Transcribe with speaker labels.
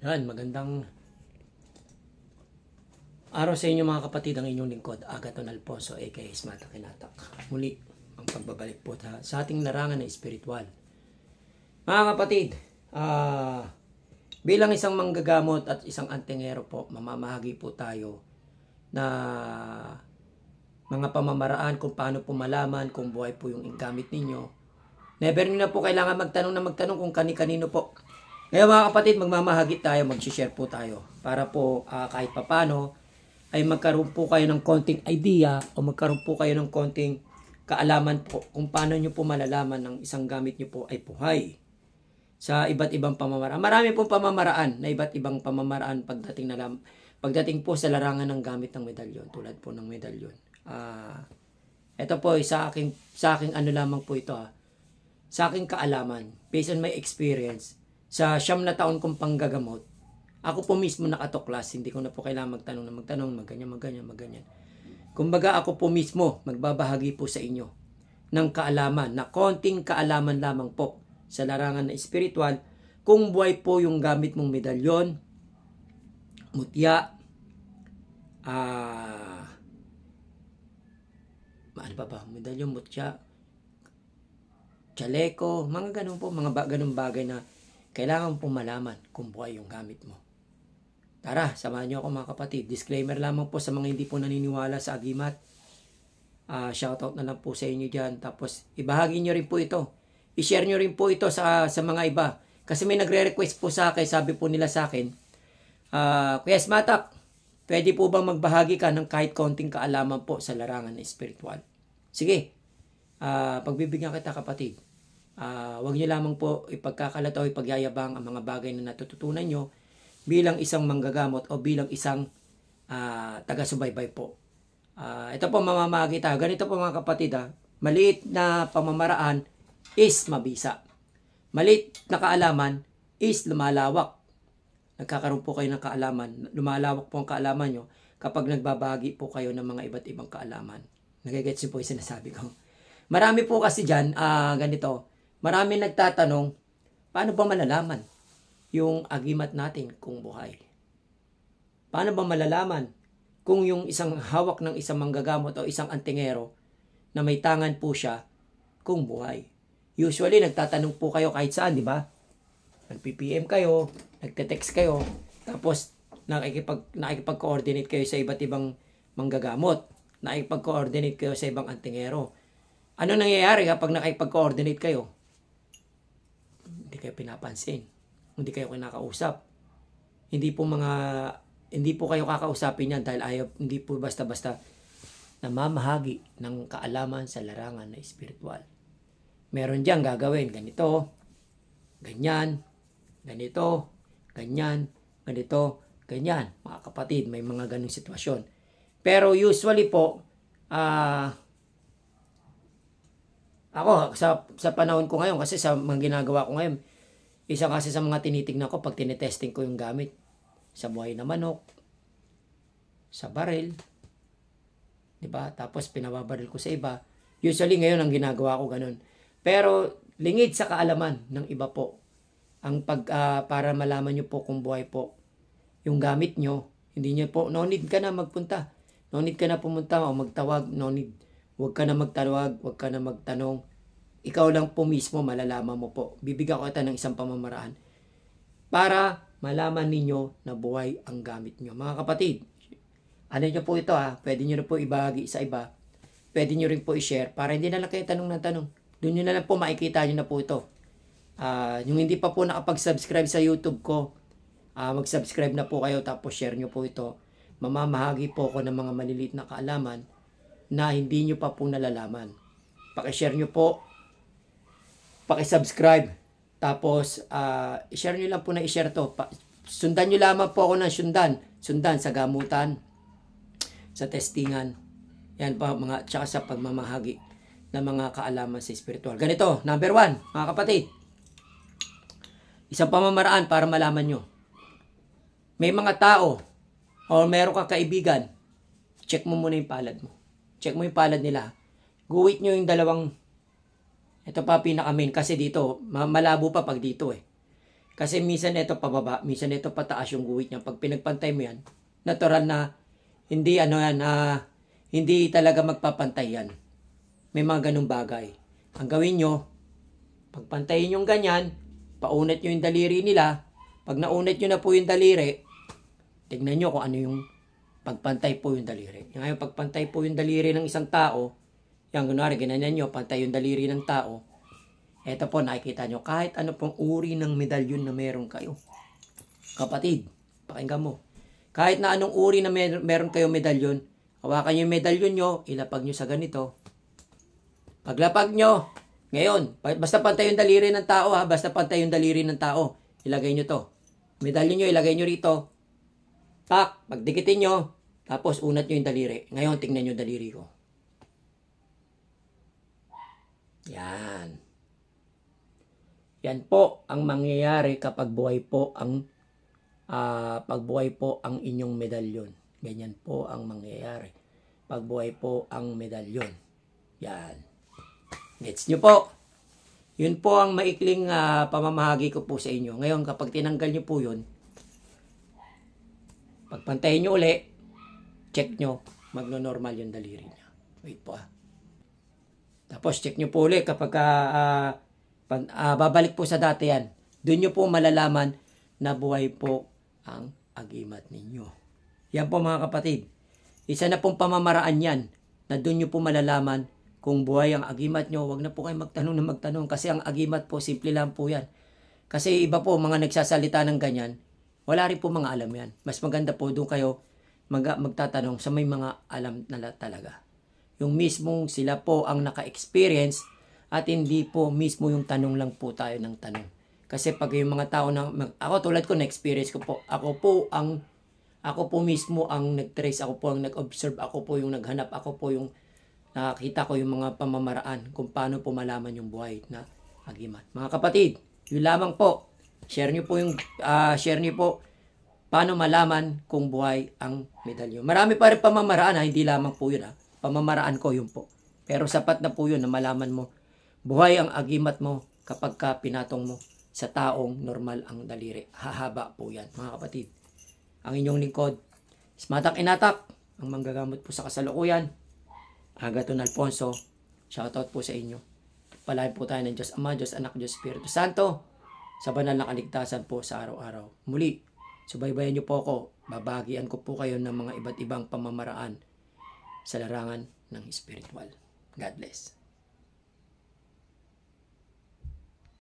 Speaker 1: Yan, magandang araw sa inyo mga kapatid, ang inyong lingkod, Agaton Alfonso, aka Smata Kinatak. Muli, ang pagbabalik po sa ating larangan na espiritual. Mga kapatid, bilang isang manggagamot at isang antingero po, mamamahagi po tayo na mga pamamaraan kung paano po malaman kung buhay po yung gamit ninyo. Never nyo na po kailangan magtanong kung kani-kanino po. Ngayon mga kapatid, magmamahagi tayo, mag-share po tayo para po kahit papano ay magkaroon po kayo ng konting idea o magkaroon po kayo ng konting kaalaman po kung paano nyo po malalaman ng isang gamit nyo po ay buhay sa iba't ibang pamamaraan. Marami pong pamamaraan na iba't ibang pamamaraan pagdating po sa larangan ng gamit ng medalyon, tulad po ng medalyon. Ito po sa aking ano lamang po ito sa aking kaalaman, based on my experience, sa 9 na taon kong panggagamot, ako po mismo nakatuklas, hindi ko na po kailangan magtanong, magganyan. Kumbaga ako po mismo magbabahagi po sa inyo ng kaalaman, na konting kaalaman lamang po sa larangan na espiritual, kung buhay po yung gamit mong medalyon, mutya, ano pa ba? Medalyon, mutya, chaleko, mga ganun po, mga ganun bagay na kailangan po malaman kung buhay yung gamit mo. Tara, samahan niyo ako mga kapatid. Disclaimer lamang po sa mga hindi po naniniwala sa agimat. Shoutout na lang po sa inyo dyan. Tapos, ibahagi niyo rin po ito. I-share niyo rin po ito sa mga iba. Kasi may nagre-request po sa akin, sabi po nila sa akin, Kuya Smatak, pwede po bang magbahagi ka ng kahit konting kaalaman po sa larangan na espiritual? Sige, pagbibigyan kita kapatid. Huwag niyo lamang po ipagkakalat o ipagyayabang ang mga bagay na natututunan nyo bilang isang manggagamot o bilang isang taga-subaybay po. Ito po mamamahagi tayo. Ganito po mga kapatid, maliit na pamamaraan is mabisa. Maliit na kaalaman is lumalawak. Nagkakaroon po kayo ng kaalaman. Lumalawak po ang kaalaman nyo kapag nagbabahagi po kayo ng mga iba't ibang kaalaman. Nagigets niyo po yung sinasabi ko. Marami po kasi dyan, ganito. Marami nagtatanong, paano ba malalaman yung agimat natin kung buhay? Paano ba malalaman kung yung isang hawak ng isang manggagamot o isang antingero na may tangan po siya kung buhay? Usually, nagtatanong po kayo kahit saan, di ba? Nag-PPM kayo, nagte-text kayo, tapos nakikipag-coordinate kayo sa iba't ibang manggagamot, nakikipag-coordinate kayo sa ibang antingero. Ano nangyayari kapag nakikipag-coordinate kayo? Hindi kayo pinapansin. Hindi kayo kinakausap. Hindi po kayo kakausapin yan dahil hindi po basta-basta namamahagi ng kaalaman sa larangan na espiritual. Meron diyang gagawin ganito, ganyan, ganito, ganyan, ganito, ganyan. Mga kapatid, may mga ganung sitwasyon. Pero usually po, ako, sa panahon ko ngayon, kasi sa mga ginagawa ko ngayon, isa kasi sa mga tinitignan ko pag tinetesting ko yung gamit, sa buhay na manok, sa baril, di ba? Tapos pinababaril ko sa iba. Usually ngayon ang ginagawa ko ganun. Pero lingid sa kaalaman ng iba po, ang para malaman nyo po kung buhay po yung gamit nyo, hindi nyo po, no need ka na magpunta. No need ka na pumunta o magtawag, no need. Huwag ka na magtawag, huwag ka na magtanong. Ikaw lang po mismo malalaman mo po. Bibigyan ko kita ng isang pamamaraan para malaman ninyo na buhay ang gamit nyo. Mga kapatid, ano nyo po ito pwede nyo na po ibahagi sa iba. Pwede nyo rin po i-share para hindi na lang kayo tanong na tanong. Doon nyo na lang po makikita nyo na po ito. Yung hindi pa po nakapag-subscribe sa YouTube ko, mag-subscribe na po kayo tapos share nyo po ito. Mamamahagi po ako ng mga maliliit na kaalaman na hindi nyo pa po nalalaman. Paki-share nyo po, paki-subscribe, tapos i-share nyo lang po na i-share to. Sundan nyo lamang po ako ng sundan sa gamutan, sa testingan, yan pa mga, tsaka sa pagmamahagi ng mga kaalaman sa spiritual. Ganito, number 1, mga kapatid, isang pamamaraan para malaman nyo. May mga tao o meron kang kaibigan, check mo muna yung palad mo. Check mo yung palad nila. Guhit nyo yung dalawang, ito pa pinaka-main kasi dito, malabo pa pag dito Kasi minsan ito pababa, minsan ito pataas yung guhit niya. Pag pinagpantay mo yan, natural na hindi hindi talaga magpapantay yan. May mga ganung bagay. Ang gawin nyo, pagpantayin yung ganyan, paunat nyo yung daliri nila. Pag naunat nyo na po yung daliri, tignan nyo kung ano yung pagpantay po yung daliri. Ngayon, pagpantay po yung daliri ng isang tao, yan, kunwari, ganyan nyo, pantay yung daliri ng tao, eto po, nakikita nyo, kahit ano pong uri ng medalyon na meron kayo. Kapatid, pakinggan mo. Kahit na anong uri na meron kayo medalyon, hawakan nyo yung medalyon nyo, ilapag nyo sa ganito. Paglapag nyo, ngayon, basta pantay yung daliri ng tao ha, basta pantay yung daliri ng tao, ilagay nyo to. Medalyon nyo, ilagay nyo rito. Tak, pagdikitin nyo, tapos unat nyo yung daliri. Ngayon, tingnan nyo yung daliri ko. Yan. Yan po ang mangyayari kapag buhay po ang inyong medalyon. Ganyan po ang mangyayari. Pagbuhay po ang medalyon. Yan. Gets nyo po? Yun po ang maikling pamamahagi ko po sa inyo. Ngayon, kapag tinanggal nyo po yun, pagpantayin nyo uli, check nyo, magno-normal yung daliri niya. Wait po Tapos check nyo po uli kapag babalik po sa dati yan. Doon nyo po malalaman na buhay po ang agimat ninyo. Yan po mga kapatid. Isa na pong pamamaraan yan na doon nyo po malalaman kung buhay ang agimat nyo. Huwag na po kayo magtanong kasi ang agimat po, simple lang po yan. Kasi iba po mga nagsasalita ng ganyan, wala rin po mga alam yan. Mas maganda po doon kayo magtatanong sa may mga alam na talaga. Yung mismong sila po ang naka-experience at hindi po mismo yung tanong lang po tayo ng tanong. Kasi pag yung mga tao na, ako tulad ko na-experience ko po, ako po mismo ang nag-trace, ako po ang nag-observe, ako po yung naghanap, ako po yung nakakita ko yung mga pamamaraan kung paano po malaman yung buhay na agimat. Mga kapatid, yun lamang po. Share niyo po paano malaman kung buhay ang medalyon. Marami pa rin pamamaraan hindi lamang po yun Pamamaraan ko yun po. Pero sapat na po yun na malaman mo buhay ang agimat mo kapag pinatong mo sa taong normal ang daliri. Hahaba po yan, mga kapatid. Ang inyong lingkod, Smatak Inatak, ang manggagamot po sa kasalukuyan. Agaton Alfonso, shoutout po sa inyo. Palain po tayo ng Diyos Ama, Diyos Anak, Diyos Espiritu Santo, sa banal na kaligtasan po sa araw-araw. Muli, subaybayan niyo po ako, babagian ko po kayo ng mga iba't ibang pamamaraan sa larangan ng spiritual. God bless.